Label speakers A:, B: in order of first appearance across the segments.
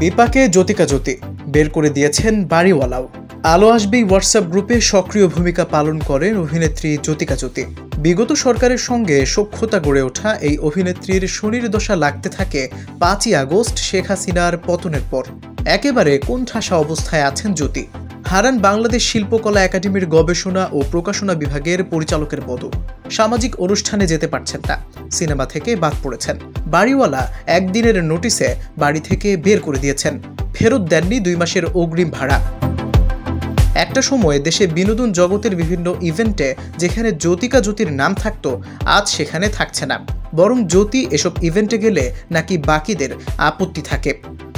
A: বিপাকে জ্যোতিকা জ্যোতি বের করে দিয়েছেন বাড়িওয়ালাও। আলো আসবেই হোয়াটসঅ্যাপ গ্রুপে সক্রিয় ভূমিকা পালন করেন অভিনেত্রী জ্যোতিকা জ্যোতি। বিগত সরকারের সঙ্গে সখ্যতা গড়ে ওঠা এই অভিনেত্রীর শনির দশা লাগতে থাকে 5ই আগস্ট শেখ হাসিনার পতনের পর। একেবারে কোণঠাসা অবস্থায় আছেন জ্যোতি। হারান বাংলাদেশ শিল্পকলা একাডেমির গবেষণা ও প্রকাশনা বিভাগের পরিচালকের পদ। সামাজিক অনুষ্ঠানে যেতে পারছেন না, সিনেমা থেকে বাদ পড়েছেন। বাড়িওয়ালা একদিনের নোটিশে বাড়ি থেকে বের করে দিয়েছেন, ফেরত দেননি 2 মাসের অগ্রিম ভাড়া। একটা সময় দেশে বিনোদন জগতের বিভিন্ন ইভেন্টে যেখানে জ্যোতিকা জ্যোতির নাম থাকতো, আজ সেখানে থাকছে না। বরং জ্যোতি এসব ইভেন্টে গেলে নাকি বাকিদের আপত্তি থাকে।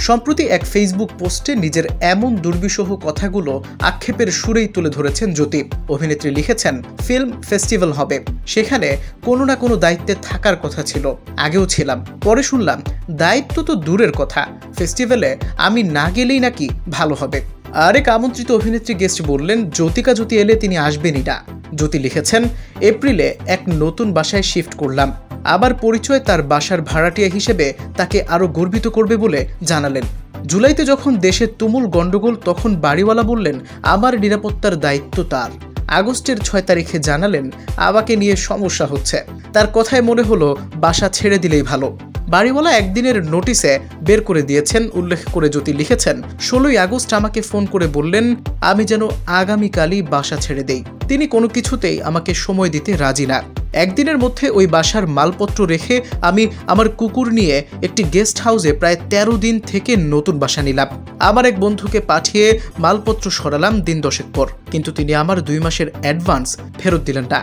A: সম্প্রতি এক ফেসবুক পোস্টে নিজের এমন দুর্বিষহ কথাগুলো আক্ষেপের সুরেই তুলে ধরেছেন জ্যোতি। অভিনেত্রী লিখেছেন, ফিল্ম ফেস্টিভ্যাল হবে, সেখানে কোনো না কোনো দায়িত্বে থাকার কথা ছিল, আগেও ছিলাম, পরে শুনলাম দায়িত্ব তো দূরের কথা, ফেস্টিভ্যালে আমি না গেলেই নাকি ভালো হবে। আরেক আমন্ত্রিত অভিনেত্রী গেস্ট বললেন, জ্যোতিকা জ্যোতি এলে তিনি আসবেনই না। জ্যোতি লিখেছেন, এপ্রিলে এক নতুন বাসায় শিফট করলাম, আবার পরিচয় তার বাসার ভাড়াটিয়া হিসেবে তাকে আরও গর্বিত করবে বলে জানালেন। জুলাইতে যখন দেশে তুমুল গন্ডগোল, তখন বাড়িওয়ালা বললেন আমার নিরাপত্তার দায়িত্ব তার। আগস্টের 6 তারিখে জানালেন আমাকে নিয়ে সমস্যা হচ্ছে, তার কথায় মনে হলো বাসা ছেড়ে দিলেই ভালো। বাড়িওয়ালা একদিনের নোটিশে বের করে দিয়েছেন উল্লেখ করে জ্যোতি লিখেছেন, 16ই আগস্ট আমাকে ফোন করে বললেন আমি যেন আগামীকালই বাসা ছেড়ে দেই। তিনি কোনো কিছুতেই আমাকে সময় দিতে রাজি না। একদিনের মধ্যে ওই বাসার মালপত্র রেখে আমি আমার কুকুর নিয়ে একটি গেস্ট হাউসে প্রায় 13 দিন থেকে নতুন বাসা নিলাম। আমার এক বন্ধুকে পাঠিয়ে মালপত্র সরালাম দিন 10 পর, কিন্তু তিনি আমার 2 মাসের অ্যাডভান্স ফেরত দিলেন না।